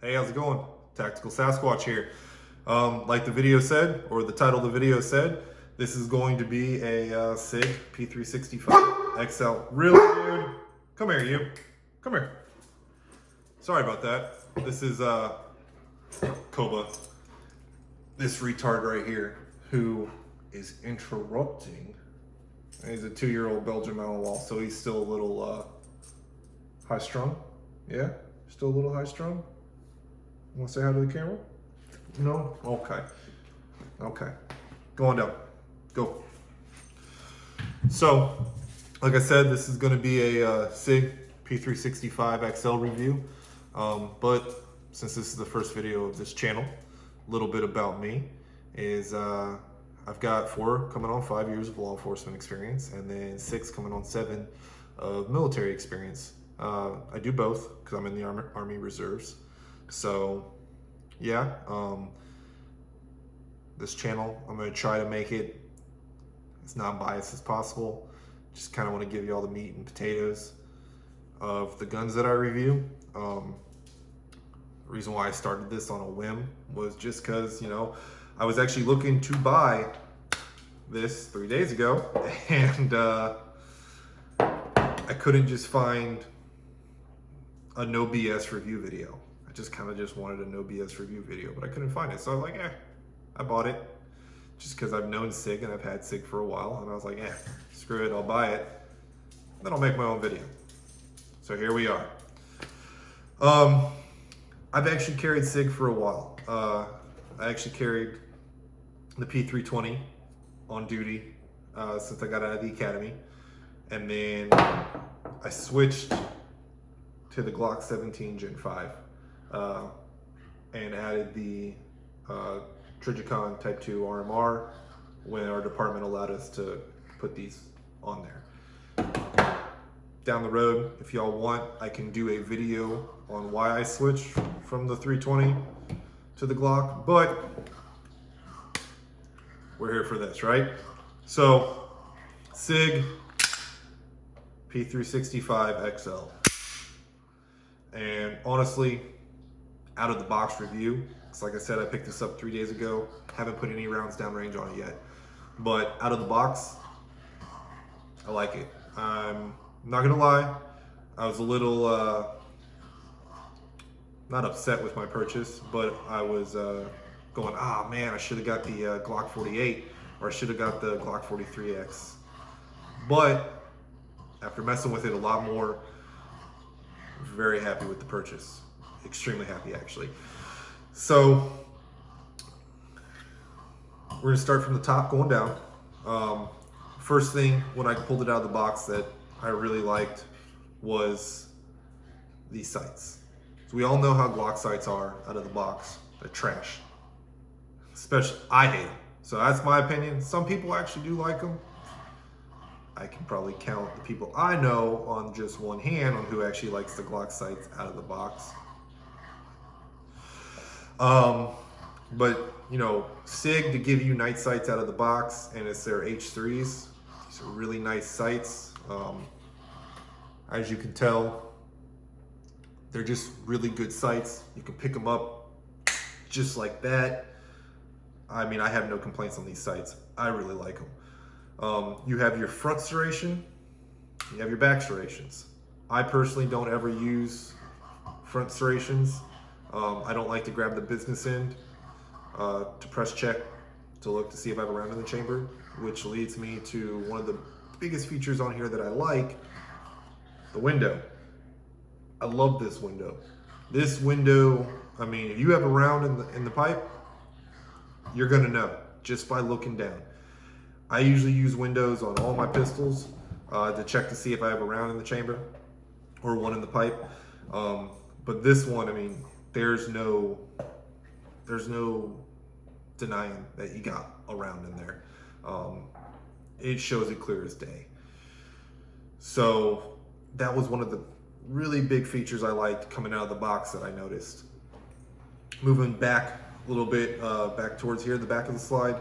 Hey, how's it going? Tactical Sasquatch here. Like the video said, or the title of the video said, this is going to be a Sig P365 XL. Really, dude? Come here, you. Come here. Sorry about that. This is Koba, this retard right here, who is interrupting. He's a 2-year-old Belgian Malinois, so he's still a little high-strung. Yeah? Still a little high-strung? Want to say hi to the camera? No? Okay. Okay. Go on down. Go. So, like I said, this is going to be a Sig P365 XL review. But since this is the first video of this channel, a little bit about me is I've got 4 coming on 5 years of law enforcement experience, and then 6 coming on 7 of military experience. I do both because I'm in the Army Reserves. So yeah, this channel, I'm going to try to make it as non-biased as possible. Just kind of want to give you all the meat and potatoes of the guns that I review. The reason why I started this on a whim was just because, you know, I was actually looking to buy this 3 days ago, and I couldn't just find a no BS review video. I just kind of just wanted a no BS review video, but I couldn't find it. So I was like, I bought it just because I've known Sig and I've had Sig for a while. And I was like, screw it, I'll buy it. Then I'll make my own video. So here we are. I've actually carried Sig for a while. I actually carried the P320 on duty since I got out of the academy. And then I switched to the Glock 17 Gen 5 and added the Trigicon Type 2 RMR when our department allowed us to put these on there. Down the road, if y'all want, I can do a video on why I switched from the 320 to the Glock, but we're here for this, right? So, Sig P365 XL. And honestly, out of the box review, because like I said, I picked this up 3 days ago. Haven't put any rounds downrange on it yet. But out of the box, I like it. I'm not gonna lie, I was a little, not upset with my purchase, but I was going, man, I should have got the Glock 48, or I should have got the Glock 43X. But after messing with it a lot more, very happy with the purchase. Extremely happy, actually. So we're gonna start from the top going down. First thing when I pulled it out of the box that I really liked was these sights. So we all know how Glock sights are out of the box. They're trash. Especially, I hate them. So that's my opinion. Some people actually do like them. I can probably count the people I know on just one hand on who actually likes the Glock sights out of the box. But you know, Sig to give you night sights out of the box, and it's their H3s. These are really nice sights. As you can tell, they're just really good sights. You can pick them up just like that. I mean, I have no complaints on these sights. I really like them. You have your front serration, you have your back serrations. I personally don't ever use front serrations. I don't like to grab the business end to press check to look to see if I have a round in the chamber, which leads me to one of the biggest features on here that I like, the window. I love this window. This window, I mean, if you have a round in the pipe, you're gonna know just by looking down. I usually use windows on all my pistols to check to see if I have a round in the chamber or one in the pipe. But this one, I mean, there's no denying that you got a round in there. It shows it clear as day. So that was one of the really big features I liked coming out of the box that I noticed. Moving back a little bit, back towards here, the back of the slide.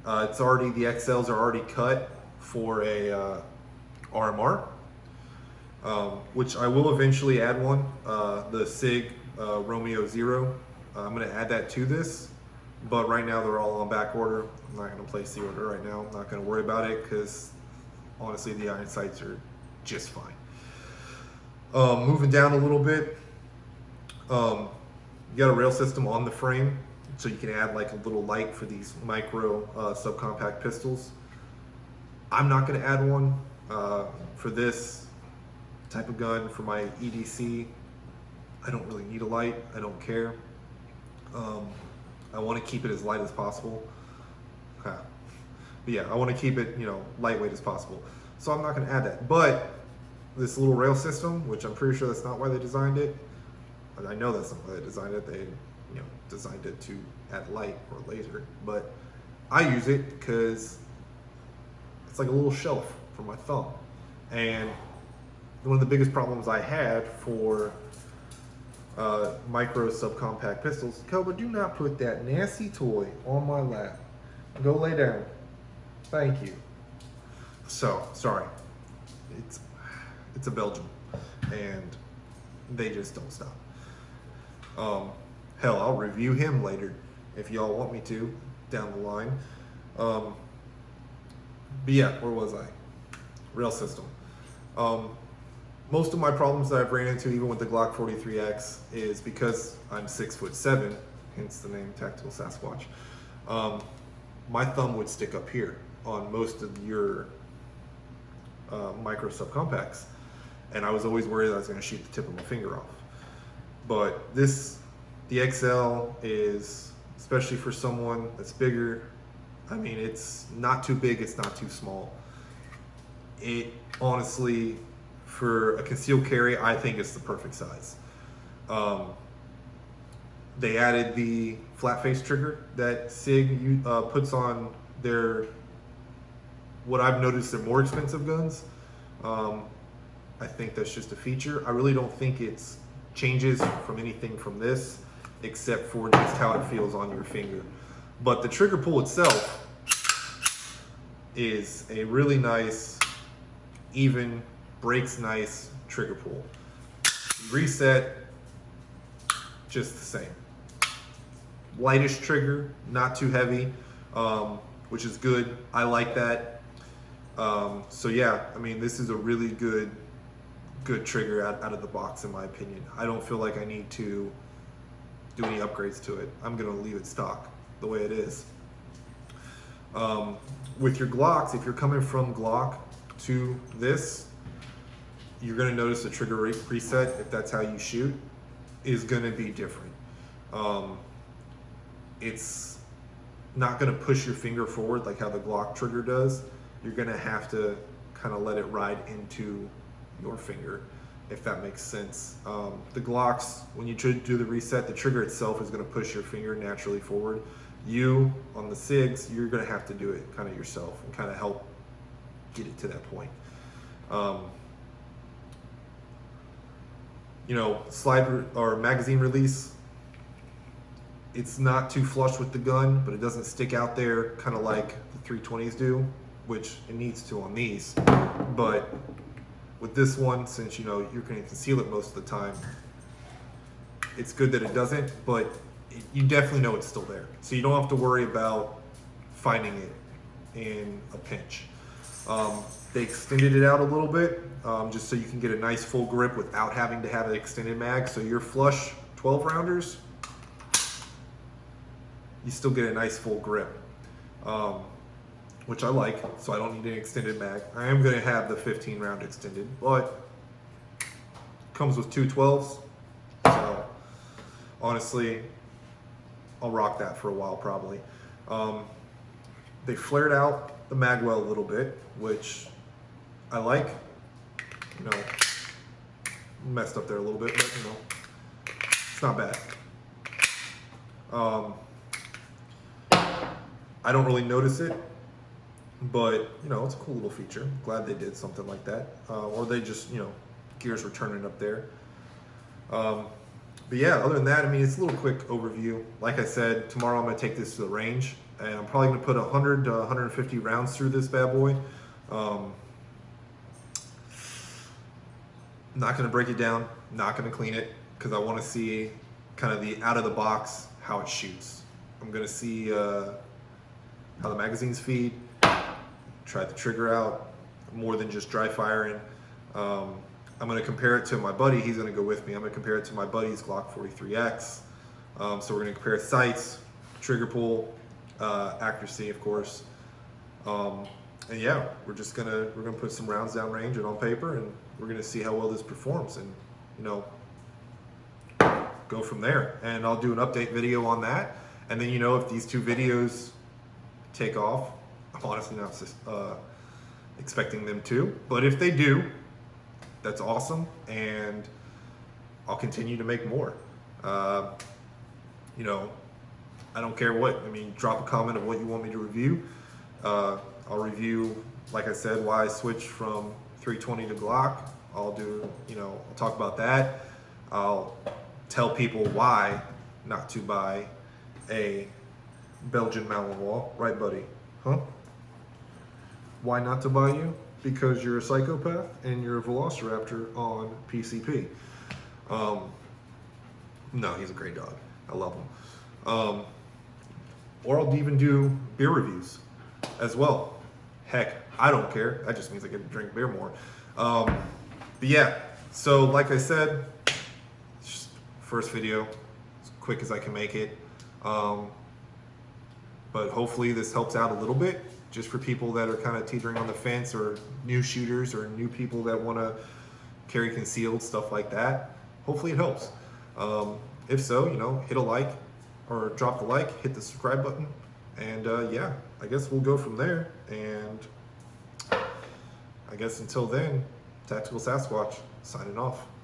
It's already, the XLs are already cut for a RMR, which I will eventually add one. The Sig Romeo Zero. I'm going to add that to this, but right now they're all on back order. I'm not going to place the order right now. I'm not going to worry about it because honestly the iron sights are just fine. Moving down a little bit, you got a rail system on the frame, so you can add like a little light for these micro subcompact pistols. I'm not going to add one for this type of gun. For my EDC, I don't really need a light. I don't care. I want to keep it as light as possible. But yeah, I want to keep it, lightweight as possible. So I'm not going to add that. But this little rail system, which I'm pretty sure that's not why they designed it. I know that's not why they designed it. They, designed it to add light or laser. But I use it because it's like a little shelf for my thumb. And one of the biggest problems I had for micro subcompact pistols, Koba, do not put that nasty toy on my lap. Go lay down. Thank you. So, sorry. It's a Belgian, and they just don't stop. Hell, I'll review him later if y'all want me to down the line. But yeah, where was I? Rail system. Most of my problems that I've ran into, even with the Glock 43X, is because I'm 6'7", hence the name Tactical Sasquatch. My thumb would stick up here on most of your micro subcompacts, and I was always worried that I was going to shoot the tip of my finger off. But the XL is, especially for someone that's bigger, I mean, it's not too big, it's not too small. It honestly, for a concealed carry, I think it's the perfect size. They added the flat face trigger that Sig puts on their, what I've noticed, they're more expensive guns. I think that's just a feature. I really don't think it changes from anything from this, except for just how it feels on your finger. But the trigger pull itself is a really nice, even, breaks nice trigger pull. Reset, just the same. Lightish trigger, not too heavy, which is good. I like that. So yeah, I mean, this is a really good trigger out of the box, in my opinion. I don't feel like I need to do any upgrades to it. I'm gonna leave it stock the way it is. With your Glocks, if you're coming from Glock to this, you're gonna notice the trigger rate preset, if that's how you shoot, is gonna be different. It's not gonna push your finger forward like how the Glock trigger does. You're gonna have to kind of let it ride into your finger, if that makes sense. The Glocks, when you do the reset, the trigger itself is gonna push your finger naturally forward. You, on the SIGs, you're gonna have to do it kind of yourself and kind of help get it to that point. Slide or magazine release, it's not too flush with the gun, but it doesn't stick out there kind of like the 320s do, which it needs to on these. But with this one, since you're going to conceal it most of the time, it's good that it doesn't, but you definitely know it's still there. So you don't have to worry about finding it in a pinch. They extended it out a little bit, just so you can get a nice full grip without having to have an extended mag. So your flush 12 rounders, you still get a nice full grip, which I like, so I don't need an extended mag. I am going to have the 15 round extended, but it comes with two 12s, so honestly, I'll rock that for a while probably. They flared out the magwell a little bit, which I like. Messed up there a little bit, but it's not bad. I don't really notice it, but it's a cool little feature. Glad they did something like that, or they just gears were turning up there. But yeah, other than that, I mean, it's a little quick overview. Like I said, tomorrow I'm gonna take this to the range, and I'm probably gonna put 100 to 150 rounds through this bad boy. Not gonna break it down, not gonna clean it, because I want to see kind of the out of the box, how it shoots. I'm gonna see how the magazines feed, try the trigger out, more than just dry firing. I'm gonna compare it to my buddy, he's gonna go with me. I'm gonna compare it to my buddy's Glock 43X. So we're gonna compare sights, trigger pull, accuracy, of course. And yeah, we're gonna put some rounds down range and on paper, and we're gonna see how well this performs, and you know, go from there. And I'll do an update video on that. And then, you know, if these two videos take off, I'm honestly not expecting them to, but if they do, that's awesome, and I'll continue to make more. You know, I don't care what. I mean, drop a comment of what you want me to review. I'll review, like I said, why I switched from 320 to Glock. I'll do, you know, I'll talk about that. I'll tell people why not to buy a Belgian Malinois, right, buddy? Huh? Why not to buy you? Because you're a psychopath and you're a velociraptor on PCP. No, he's a great dog. I love him. Or I'll even do beer reviews as well. Heck, I don't care. That just means I get to drink beer more. But yeah, so like I said, just first video, as quick as I can make it. But hopefully this helps out a little bit, just for people that are kind of teetering on the fence, or new shooters, or new people that want to carry concealed, stuff like that. Hopefully it helps. If so, you know, hit a like, or drop the like, hit the subscribe button, and yeah, I guess we'll go from there. And I guess until then, Tactical Sasquatch signing off.